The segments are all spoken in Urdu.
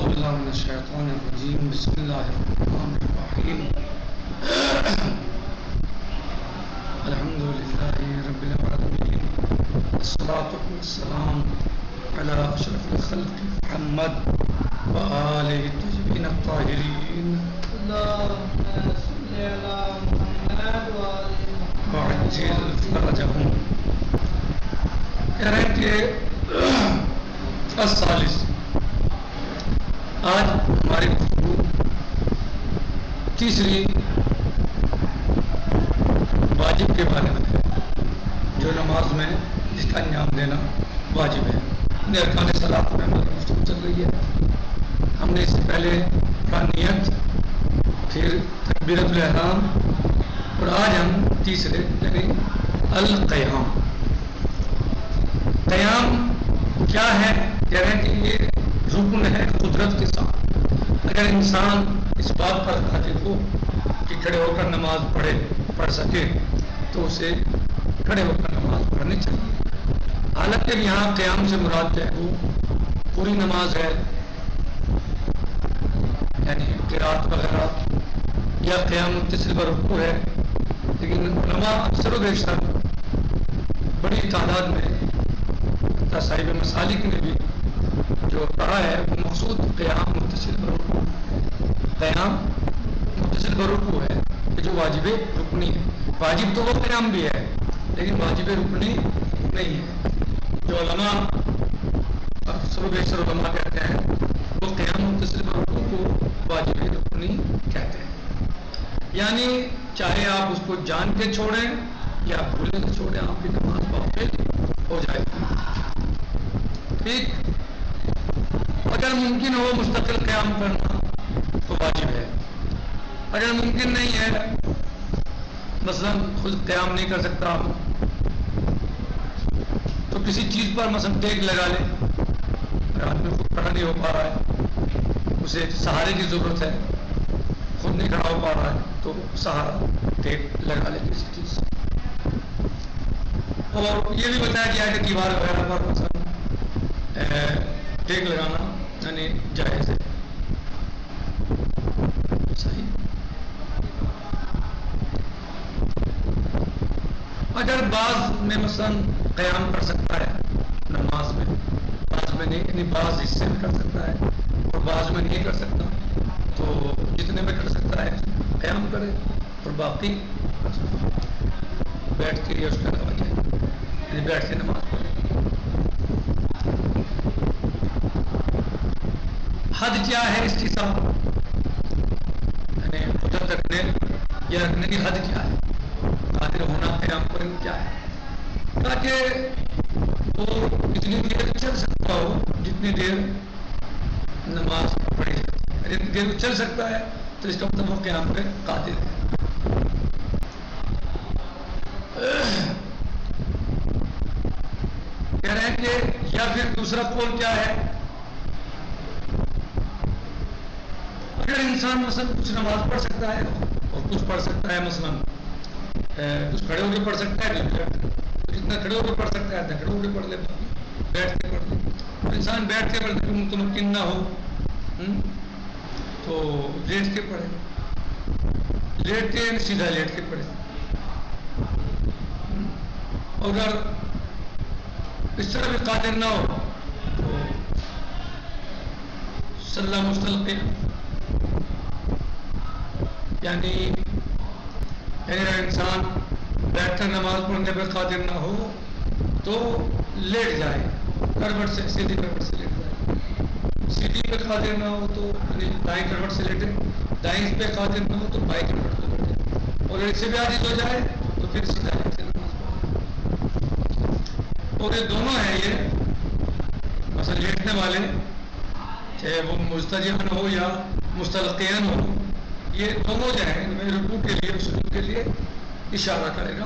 اعوذ باللہ من الشیطان الرجیم بسم اللہ الرحمن الرحیم الحمد للہ رب العالمین والصلاة والسلام علی اشرف الخلق محمد وآلہ الطیبین الطاہرین اللهم صل على محمد وآل وعجل فرجهم. کہہ رہے ہیں کہ الثالث، آج ہماری گفتگو تیسری واجب کے بارے میں ہے، جو نماز میں جس کا انجام دینا واجب ہے. ارکان صلاۃ میں ہماری گفتگو چل رہی ہے. ہم نے اس سے پہلے نیت، پھر تکبیرۃ الاحرام، اور آج ہم تیسرے یعنی القیام. قیام کیا ہے؟ کہہ رہے ہیں کہ یہ رکن ہے قدرت کے ساتھ. اگر انسان اس بات پر قادر ہو کہ کھڑے ہو کر نماز پڑھ سکے تو اسے کھڑے ہو کر نماز پڑھنی چاہیے. حالانکہ یہاں قیام سے مراد ہے وہ پوری نماز ہے، یعنی قرات وغیرہ، یا قیام متصل برکوع ہے. لیکن علماء اکثر و بیشتر بڑی تعداد میں، صاحب مسالک نے بھی جو کہا ہے وہ مقصود قیام متصل برکوع، قیام متصل برکوع ہے کہ جو واجب رکنی ہے. واجب تو وہ قیام بھی ہے لیکن واجب رکنی نہیں ہے. جو علماء اکثر و بیشتر علماء کہتے ہیں وہ قیام متصل برکوع کو واجب رکنی کہتے ہیں. یعنی چاہے آپ اس کو جان کے چھوڑیں یا بھولے سے چھوڑیں، آپ کی نماز باطل ہو جائے گی. ٹھیک، اگر ممکن ہو مستقل قیام کرنا تو واجب ہے. اگر ممکن نہیں ہے، مثلا خود قیام نہیں کر سکتا تو کسی چیز پر مثلا ٹیک لگا لے. اگر آدمی خود کھڑا نہیں ہو پا رہا ہے، اسے سہارے کی ضرورت ہے، خود نہیں کھڑا ہو پا رہا ہے تو سہارا ٹیک لگا لے کسی چیز سے. اور یہ بھی بتایا گیا ہے کہ دیوار وغیرہ پر مثلا ٹیک لگانا یعنی جائز ہے. صحیح. اگر بعض میں مثلا قیام کر سکتا ہے نماز میں، بعض میں نہیں، یعنی بعض حصے میں کر سکتا ہے اور بعض میں نہیں کر سکتا، تو جتنے میں کر سکتا ہے قیام کرے اور باقی بیٹھ کے اس کا نماز جائے، یعنی بیٹھ کے نماز پڑھے. حد کیا ہے اس کی ساتھ، یعنی قدرت رکھنے یا رکھنے کی حد کیا ہے، قادر ہونا قیام پر کیا ہے، تاکہ وہ اتنی دیر چل سکتا ہو جتنی دیر نماز پڑھی جاتی ہے. جتنی دیر چل سکتا ہے تو اس کا مطلب وہ قیام پہ قادر ہے. کہہ رہے ہیں کہ یا پھر دوسرا قول کیا ہے، اگر انسان مثلا کچھ نماز پڑھ سکتا ہے اور کچھ پڑھ سکتا ہے، مثلا کچھ کھڑے ہو کے پڑھ سکتا ہے، تو جتنا کھڑے ہو کے پڑھ سکتا ہے اتنا کھڑے ہو کے پڑھ لے، بیٹھ کے پڑھ لے. انسان بیٹھ کے پڑھتے ہوئے متمکن نہ ہو تو لیٹ کے پڑھے، لیٹ کے سیدھا لیٹ کے پڑھے. اگر اس طرح بھی قادر نہ ہو تو صلی مستلقین، یعنی اگر انسان بیٹھ کر نماز پڑھنے پہ قادر نہ ہو تو لیٹ جائے، کروٹ سے، سیدھی کروٹ سے لیٹ جائے. سیدھی پہ قادر نہ ہو تو یعنی دائیں کروٹ سے لیٹے، دائیں پہ قادر نہ ہو تو بائیں کروٹ سے لیٹے، اور اس سے بھی عاجز ہو جائے تو پھر سیدھا لیٹ سے نماز پڑھے. اور یہ دونوں ہیں، یہ مثلا لیٹنے والے چاہے وہ مستجیبن ہو یا مستلقین ہو، یہ دونوں جو ہیں میں رکوع کے لیے، سجود کے لیے اشارہ کرے گا.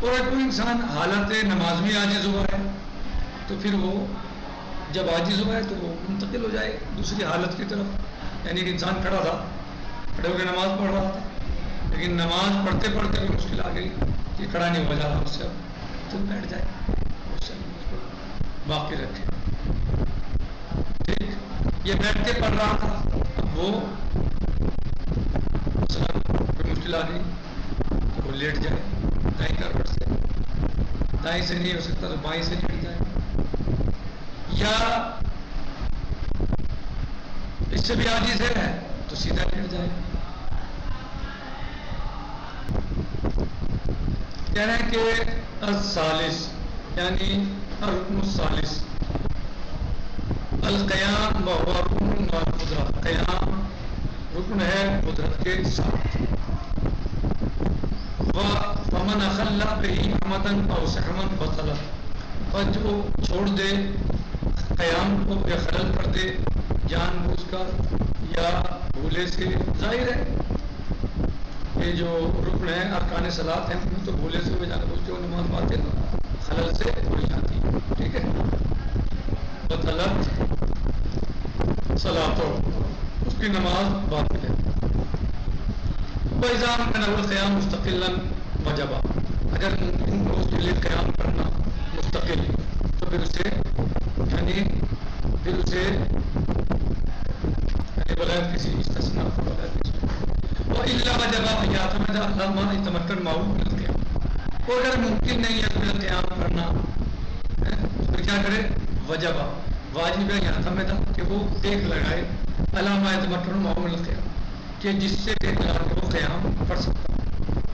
اور اگر کوئی انسان حالت نماز میں عاجز ہوا ہے تو پھر وہ جب عاجز ہوا ہے تو وہ منتقل ہو جائے دوسری حالت کی طرف. یعنی کہ انسان کھڑا تھا، کھڑے ہو کے نماز پڑھ رہا تھا، لیکن نماز پڑھتے پڑھتے کوئی مشکل آ گئی کہ کھڑا نہیں ہوا جا رہا اس سے، تو بیٹھ جائے اس باقی رکھے. ٹھیک، یہ بیٹھ کے پڑھ رہا تھا، اب وہ کوئی مشکل آ گئی تو وہ لیٹ جائے دائیں کروٹ سے، دائیں سے نہیں ہو سکتا تو بائیں سے لیٹ جائے، یا اس سے بھی عاجز ہے تو سیدھا لیٹ جائے. کہہ رہے ہیں کہ الثالث یعنی الرکن الثالث القیام وهو رکن مع القدرة، قیام رکن ہے قدرت کے ساتھ. ومن اخل به عمدا او سهوا بطل، اور جو چھوڑ دے قیام کو یا خلل کر دے جان بوجھ کر یا بھولے سے، ظاہر ہے یہ جو رکن ہے ارکان صلاۃ ہیں ان تو بھولے سے ہو جانے بوجھ کے وہ نماز باطل خلل سے ہو جاتی ہے. ٹھیک ہے، بطلت صلاۃ اس کی نماز باطل ہے. وَإِذَا أَمْكَنَهُ الْقِيَامُ مُسْتَقِلًا وَجَبَ، اگر ممکن ہو اس کے لیے قیام کرنا مستقل تو پھر اسے بغیر کسی استثناء بغیر کسی. وَإِلَّا وَجَبَ أَن يَعْتَمِدَ عَلَى مَا يَتَمَكَّنُ مَعَهُ مِنَ الْقِيَامِ، اور اگر ممکن نہیں ہے تو قیام کرنا تو کیا کرے؟ وجب، واجب ہے یعتمد کہ وہ ٹیک لگائے عَلَى مَا يَتَمَكَّنُ مَعَهُ مِنَ الْقِيَامِ، کہ جس سے ٹیک لگا کے وہ قیام پڑھ سکتا ہے،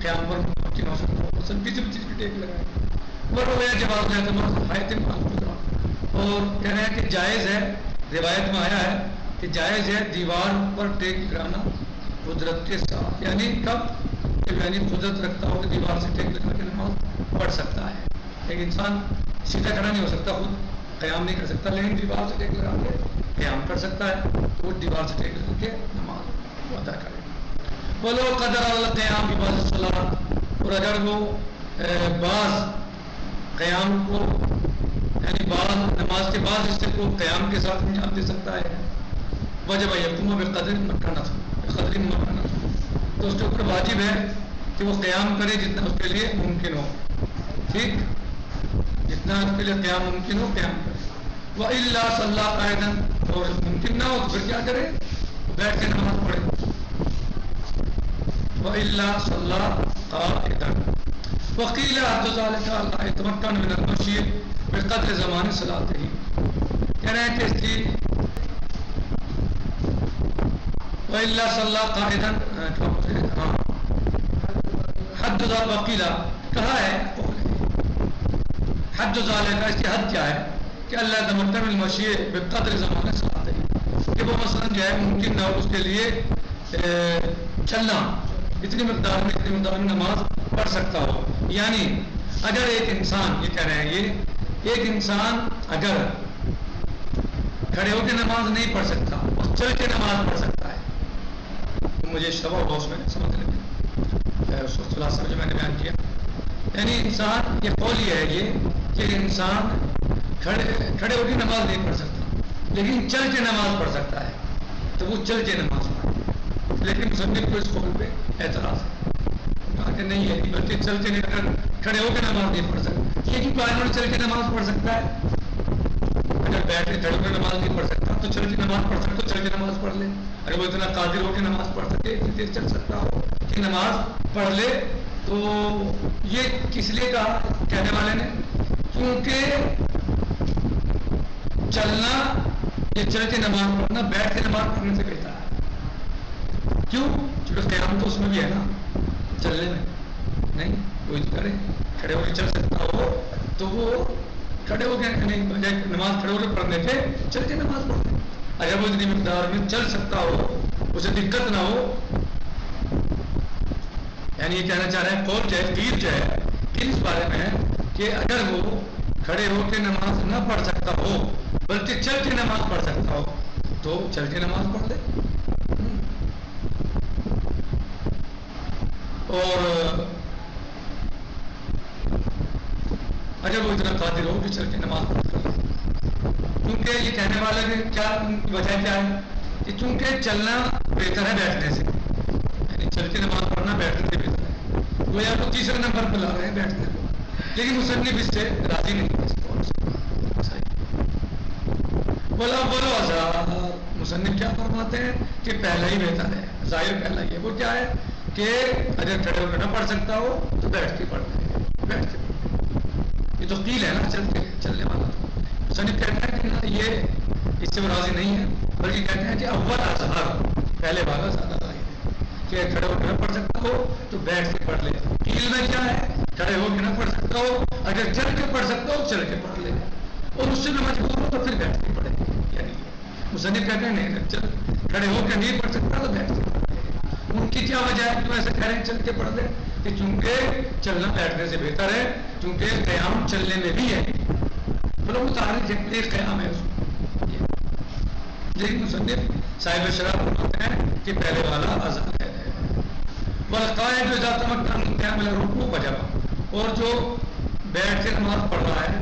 قیام پر ممکن ہو سکتا ہے، مثلا کسی بھی چیز کی ٹیک لگائے. وَرُوِيَ جَوَازُ اعْتِمَادِ حَائِطٍ عَلَى الْقُدْرَةِ، اور کہہ رہے ہیں کہ جائز ہے، روایت میں آیا ہے کہ جائز ہے دیوار پر ٹیک لگانا قدرت کے ساتھ. یعنی کب؟ کہ یعنی قدرت رکھتا ہو کہ دیوار سے ٹیک لگا کے نماز پڑھ سکتا ہے. ایک انسان سیدھا کھڑا نہیں ہو سکتا، خود قیام نہیں کر سکتا، لیکن دیوار سے ٹیک لگا کے قیام کر سکتا ہے تو وہ دیوار سے ٹیک لگا کے نماز ادا کرے. وَلَوْ قَدَرَ عَلَى الْقِيَامِ بِبَعْضِ الصَّلَاةِ، اور اگر وہ بعض قیام کو یعنی بعض نماز کے بعد حصے کو قیام کے ساتھ انجام دے سکتا ہے، وجب یقوم بقدر مکانہ، تو اس کے اوپر واجب ہے کہ وہ قیام کرے جتنا اس کے لیے ممکن ہو. ٹھیک، جتنا اس کے لیے قیام ممکن ہو قیام کرے. وَإِلَّا صَلَّى قَاعِدًا، اور ممکن نہ ہو تو پھر کیا کرے؟ بیٹھ کے نماز پڑھے. وَإِلَّا صَلَّى قَاعِدًا. وَقِيلَ حَدُّ ذَلِكَ لَا يَتَمَكَّنُ مِنَ الْمَشْيِ بِقَدْرِ زَمَانِ صَلَاتِهِ، کہہ رہے ہیں کہ اس کی وَإِلَّا صَلَّى قَاعِدًا، ہاں حد وقیلا کہا ہے، حد ذالک اس کی حد کیا ہے کہ اللہ تمکن المشی بقدر زمانے صلاۃ، کہ وہ مثلا جو ہے ممکن نہ ہو اس کے لیے چلنا اتنی مقدار میں نماز پڑھ سکتا ہو. یعنی اگر ایک انسان، یہ کہہ رہے ہیں یہ ایک انسان اگر کھڑے ہو کے نماز نہیں پڑھ سکتا اور چل کے نماز پڑھ سکتا ہے، مجھے شبہ بہت میں سمجھ لیں اس وقت خلاصہ جو میں نے بیان کیا، یعنی انسان یہ قول یہ ہے یہ کہ انسان کھڑے ہو کے نماز نہیں پڑھ سکتا لیکن چل کے نماز پڑھ سکتا ہے تو وہ چل کے نماز پڑھے. لیکن مصنف کو اس قول پہ اعتراض ہے، کہا کہ نہیں ہے بلکہ چل کے اگر کھڑے ہو کے نماز نہیں پڑھ سکتا، یہ کہ پائنٹ چل کے نماز پڑھ سکتا ہے، اگر بیٹھ کے کھڑے ہو کے نماز نہیں پڑھ سکتا تو چل کے نماز پڑھ سکتا، تو چل کے نماز پڑھ لے. اگر وہ اتنا قادر ہو کے نماز پڑھ سکے، اتنی دیر چل سکتا ہو کہ نماز پڑھ لے، تو یہ کس لیے کہا کہنے والے نے؟ کیونکہ چلنا یہ چل کے نماز پڑھنا بیٹھ کے نماز پڑھنے سے بہتر ہے. کیوں؟ چونکہ قیام تو اس میں بھی ہے نا، چلنے میں نہیں کوئی کرے، کھڑے ہو کے چل سکتا ہو تو وہ کھڑے ہو کے نماز کھڑے ہو کے پڑھنے پہ چل کے نماز پڑھنے. اگر وہ اتنی مقدار میں چل سکتا ہو، اسے دقت نہ ہو، یعنی یہ کہنا چاہ رہے ہیں قول جو ہے تیر جو ہے اس بارے میں ہے کہ اگر وہ کھڑے ہو کے نماز نہ پڑھ سکتا ہو بلکہ چل کے نماز پڑھ سکتا ہو تو چل کے نماز پڑھ لے. اور اگر وہ اتنا قادر ہو کہ چل کے نماز پڑھ کر لے، کیونکہ یہ کہنے والا کہ کیا وجہ کیا ہے کہ چونکہ چلنا بہتر ہے بیٹھنے سے، یعنی چل کے نماز پڑھنا بیٹھنے سے بہتر ہے. وہ یا تو تیسرے نمبر پہ لا رہے ہیں بیٹھنے کو، لیکن مصنف اس سے راضی نہیں ہے. بولا بولو آزاد. مصنف کیا فرماتے ہیں کہ پہلا ہی بہتر ہے, ظاہر پہلا ہی ہے. وہ کیا ہے کہ اگر کھڑے ہو کے نہ پڑھ سکتا ہو تو بیٹھ کے پڑھ لے, بیٹھ کے پڑھ. یہ تو قیل ہے نا, چلنے والا. مصنف کہتا ہے کہ نا یہ اس سے وہ راضی نہیں ہے, بلکہ کہتے ہیں کہ اول اظہر, پہلے والا زیادہ ظاہر ہے کہ کھڑے ہو کے نہ پڑھ سکتا ہو تو بیٹھ کے پڑھ لے. قیل میں کیا ہے, کھڑے ہو کے نہ پڑھ سکتا ہو, اگر چل کے پڑھ سکتا ہو چل کے پڑھ لے, اور اس سے بھی مجبور ہو تو پھر بیٹھ کے پڑھے. یعنی مصنف کہتے ہیں نہیں, اگر کھڑے ہو کے نہیں پڑھ سکتا تو بیٹھ کے پڑھ لے. ان کی کیا وجہ ہے کہ ایسے کہہ رہے ہیں چل کے پڑھ لے, کہ چونکہ چلنا بیٹھنے سے بہتر ہے, چونکہ قیام چلنے میں بھی ہے. بولو متعارف ایک قیام ہے اس میں. لیکن مصنف صاحب شرح فرماتے ہیں کہ پہلے والا ازل ہے. والقائد اذا تمکن من قیام الرکوع وجب, اور جو بیٹھ کے نماز پڑھ رہا ہے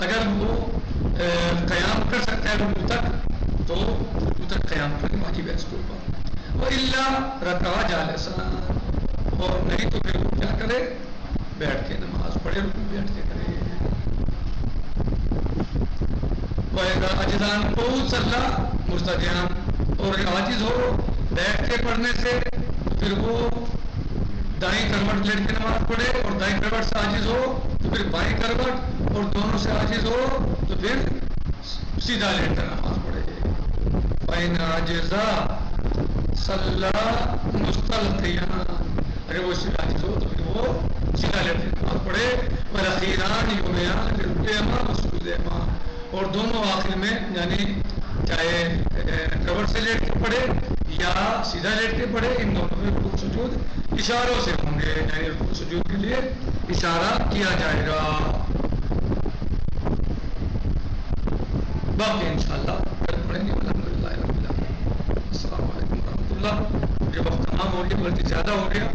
اگر وہ قیام کر سکتا ہے رکوع تک تو رکوع تک قیام کرنا واجب ہے اس کے اوپر. وَإِلَّا رَكَعَ جَالِسًا, اور نہیں تو پھر وہ کیا کرے, بیٹھ کے نماز پڑھے, رکوع بیٹھ کے کرے. وَإِذَا عَجَزَ کو صَلَّى مُسْتَجِعًا, اور عاجز ہو بیٹھ کے پڑھنے سے پھر وہ دائیں کروٹ لیٹ کے نماز پڑھے, اور دائیں کروٹ سے عاجز ہو تو پھر بائیں کروٹ, اور دونوں سے عاجز ہو تو پھر سیدھا لیٹ کر نماز پڑھے. فَإِنْ عَجَزَ صَلَّى مُسْتَلْقِيًا, اگر وہ اس سے عاجز ہو تو پھر وہ سیدھا لیٹ کے نماز پڑھے. وَالْأَخِيرَانِ يُؤْمِنَانِ بِالرُّكُوعِ وَالسُّجُودِ, اور دونوں آخر میں یعنی چاہے کور سے لیٹ کے پڑھے یا سیدھا لیٹ کے پڑھے, ان دونوں میں رکوع سجود اشاروں سے ہوں گے, یعنی رکوع سجود کے لیے اشارہ کیا جائے گا. باقی انشاءاللہ کل پڑھیں گے. الحمدللہ رب العالمین. السلام علیکم ورحمۃ اللہ. یہ وقت تمام ہو گیا, بلکہ زیادہ ہو گیا.